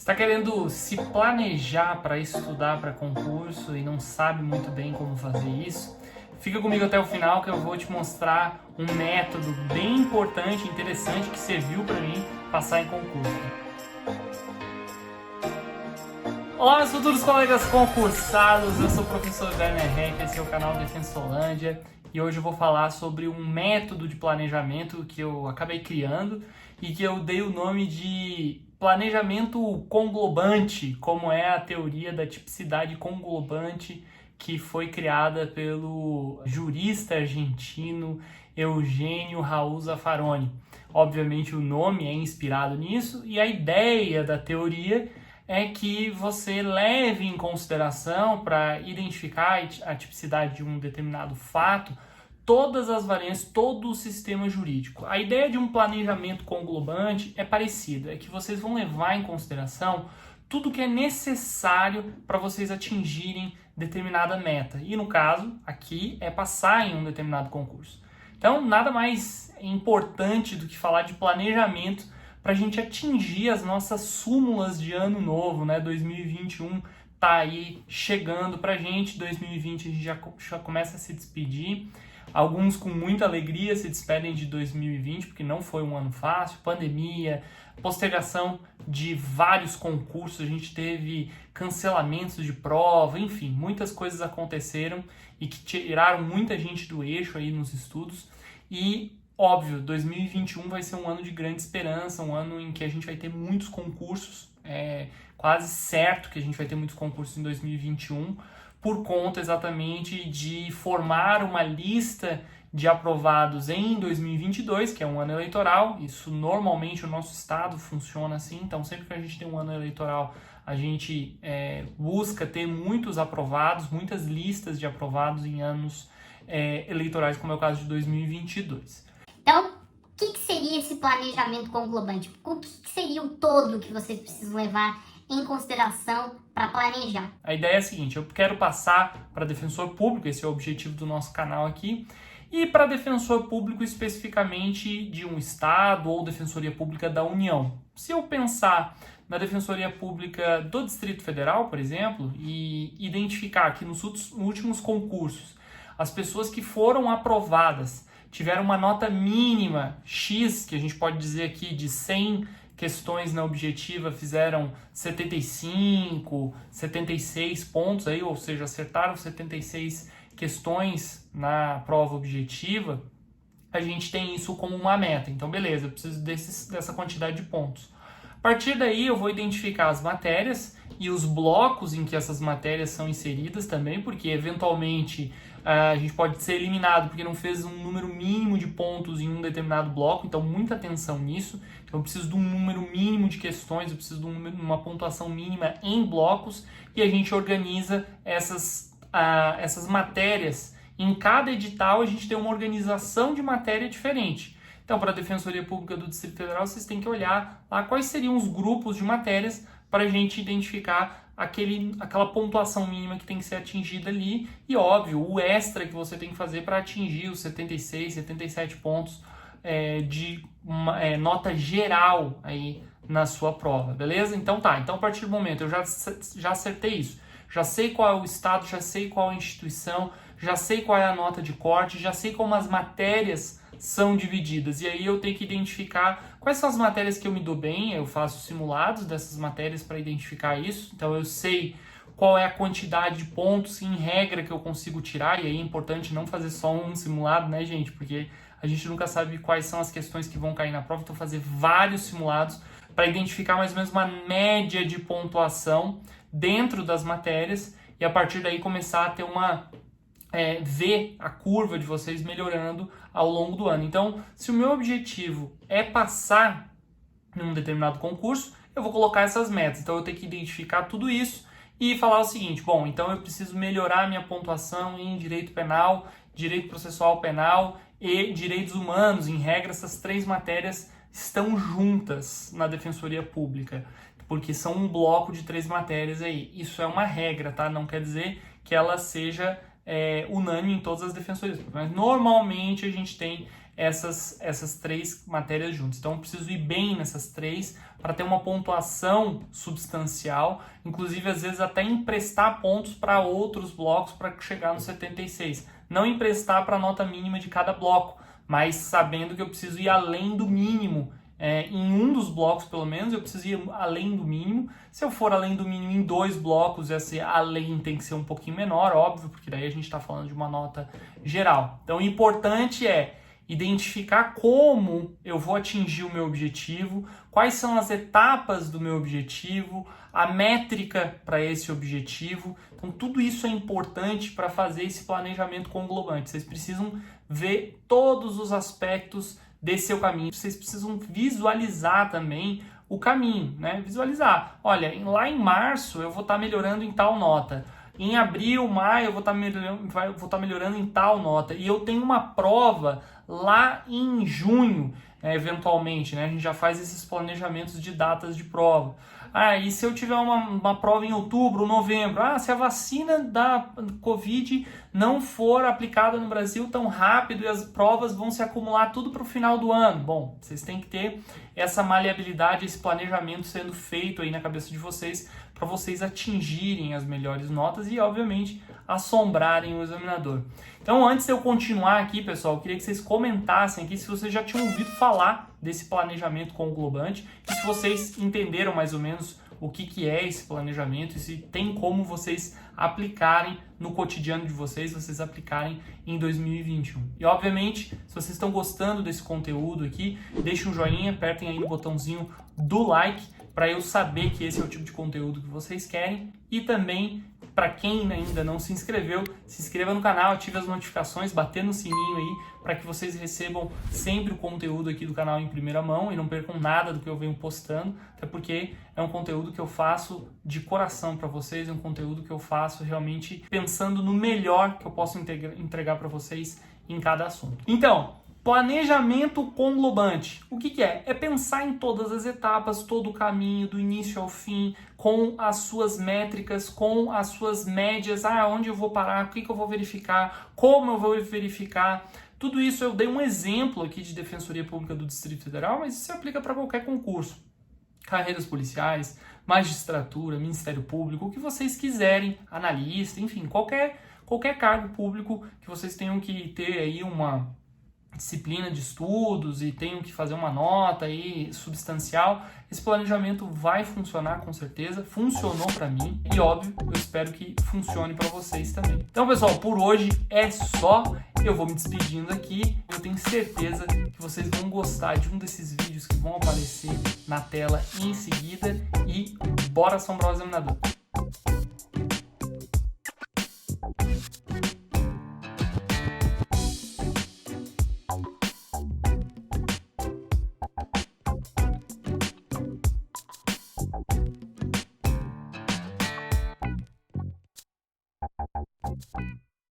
Está querendo se planejar para estudar para concurso e não sabe muito bem como fazer isso? Fica comigo até o final que eu vou te mostrar um método bem importante e interessante que serviu para mim passar em concurso. Olá, meus futuros colegas concursados, eu sou o professor Werner Henck, esse é o canal Defensolândia e hoje eu vou falar sobre um método de planejamento que eu acabei criando e que eu dei o nome de planejamento conglobante, como é a teoria da tipicidade conglobante que foi criada pelo jurista argentino Eugênio Raul Zaffaroni. Obviamente o nome é inspirado nisso e a ideia da teoria é que você leve em consideração, para identificar a tipicidade de um determinado fato, todas as variantes, todo o sistema jurídico. A ideia de um planejamento conglobante é parecida, é que vocês vão levar em consideração tudo que é necessário para vocês atingirem determinada meta. E no caso, aqui, é passar em um determinado concurso. Então, nada mais importante do que falar de planejamento para a gente atingir as nossas súmulas de ano novo, né? 2021 tá aí chegando para a gente, 2020 a gente já começa a se despedir. Alguns com muita alegria se despedem de 2020 porque não foi um ano fácil, pandemia, postergação de vários concursos, a gente teve cancelamentos de prova, enfim, muitas coisas aconteceram e que tiraram muita gente do eixo aí nos estudos e óbvio, 2021 vai ser um ano de grande esperança, um ano em que a gente vai ter muitos concursos, é quase certo que a gente vai ter muitos concursos em 2021, por conta exatamente de formar uma lista de aprovados em 2022, que é um ano eleitoral. Isso normalmente o nosso estado funciona assim, então sempre que a gente tem um ano eleitoral, a gente busca ter muitos aprovados, muitas listas de aprovados em anos eleitorais, como é o caso de 2022. Então, o que seria esse planejamento conglobante? O que seria o todo que vocês precisam levar em consideração para planejar? A ideia é a seguinte, eu quero passar para defensor público, esse é o objetivo do nosso canal aqui, e para defensor público especificamente de um estado ou defensoria pública da União. Se eu pensar na defensoria pública do Distrito Federal, por exemplo, e identificar aqui nos últimos concursos as pessoas que foram aprovadas, tiveram uma nota mínima X, que a gente pode dizer aqui de 100 questões na objetiva, fizeram 75, 76 pontos aí, ou seja, acertaram 76 questões na prova objetiva, a gente tem isso como uma meta. Então, beleza, eu preciso dessa quantidade de pontos. A partir daí, eu vou identificar as matérias e os blocos em que essas matérias são inseridas também, porque eventualmente a gente pode ser eliminado porque não fez um número mínimo de pontos em um determinado bloco, então muita atenção nisso. Então eu preciso de um número mínimo de questões, eu preciso de uma pontuação mínima em blocos e a gente organiza essas matérias. Em cada edital a gente tem uma organização de matéria diferente. Então, para a Defensoria Pública do Distrito Federal, vocês têm que olhar lá quais seriam os grupos de matérias para a gente identificar aquela pontuação mínima que tem que ser atingida ali e, óbvio, o extra que você tem que fazer para atingir os 76, 77 pontos de nota geral aí na sua prova, beleza? Então tá, então a partir do momento eu já acertei isso, já sei qual é o estado, já sei qual é a instituição, já sei qual é a nota de corte, já sei como as matérias são divididas. E aí eu tenho que identificar quais são as matérias que eu me dou bem, eu faço simulados dessas matérias para identificar isso. Então eu sei qual é a quantidade de pontos em regra que eu consigo tirar, e aí é importante não fazer só um simulado, né, gente? Porque a gente nunca sabe quais são as questões que vão cair na prova, então fazer vários simulados para identificar mais ou menos uma média de pontuação dentro das matérias e a partir daí começar a ter ver a curva de vocês melhorando ao longo do ano. Então, se o meu objetivo é passar num determinado concurso, eu vou colocar essas metas. Então, eu tenho que identificar tudo isso e falar o seguinte, bom, então eu preciso melhorar minha pontuação em direito penal, direito processual penal e direitos humanos. Em regra, essas três matérias estão juntas na Defensoria Pública, porque são um bloco de três matérias aí. Isso é uma regra, tá? Não quer dizer que ela seja unânime em todas as defensorias, mas normalmente a gente tem essas três matérias juntas. Então eu preciso ir bem nessas três para ter uma pontuação substancial, inclusive às vezes até emprestar pontos para outros blocos para chegar no 76. Não emprestar para a nota mínima de cada bloco, mas sabendo que eu preciso ir além do mínimo. Em um dos blocos, pelo menos, eu preciso ir além do mínimo. Se eu for além do mínimo em 2 blocos, esse além tem que ser um pouquinho menor, óbvio, porque daí a gente está falando de uma nota geral. Então, o importante é identificar como eu vou atingir o meu objetivo, quais são as etapas do meu objetivo, a métrica para esse objetivo. Então, tudo isso é importante para fazer esse planejamento conglobante. Vocês precisam ver todos os aspectos desse seu caminho. Vocês precisam visualizar também o caminho, né? Visualizar. Olha, lá em março eu vou estar melhorando em tal nota. Em abril, maio eu vou estar melhorando em tal nota. E eu tenho uma prova lá em junho, eventualmente, né? A gente já faz esses planejamentos de datas de prova. E se eu tiver uma prova em outubro, novembro? Se a vacina da Covid não for aplicada no Brasil tão rápido e as provas vão se acumular tudo para o final do ano. Bom, vocês têm que ter essa maleabilidade, esse planejamento sendo feito aí na cabeça de vocês para vocês atingirem as melhores notas e, obviamente, assombrarem o examinador. Então, antes de eu continuar aqui, pessoal, eu queria que vocês comentassem aqui se vocês já tinham ouvido falar desse planejamento conglobante e se vocês entenderam mais ou menos o que é esse planejamento e se tem como vocês aplicarem no cotidiano de vocês aplicarem em 2021. E, obviamente, se vocês estão gostando desse conteúdo aqui, deixem um joinha, apertem aí no botãozinho do like para eu saber que esse é o tipo de conteúdo que vocês querem e também, para quem ainda não se inscreveu, se inscreva no canal, ative as notificações, bater no sininho aí para que vocês recebam sempre o conteúdo aqui do canal em primeira mão e não percam nada do que eu venho postando, até porque é um conteúdo que eu faço de coração para vocês, é um conteúdo que eu faço realmente pensando no melhor que eu posso entregar para vocês em cada assunto. Então, planejamento conglobante. O que é? É pensar em todas as etapas, todo o caminho, do início ao fim, com as suas métricas, com as suas médias, onde eu vou parar, o que eu vou verificar, como eu vou verificar. Tudo isso eu dei um exemplo aqui de Defensoria Pública do Distrito Federal, mas isso se aplica para qualquer concurso. Carreiras policiais, magistratura, Ministério Público, o que vocês quiserem, analista, enfim, qualquer cargo público que vocês tenham que ter aí uma disciplina de estudos e tenham que fazer uma nota aí substancial, esse planejamento vai funcionar com certeza, funcionou para mim e óbvio, eu espero que funcione para vocês também. Então, pessoal, por hoje é só, eu vou me despedindo aqui, eu tenho certeza que vocês vão gostar de um desses vídeos que vão aparecer na tela em seguida e bora assombrar o examinador.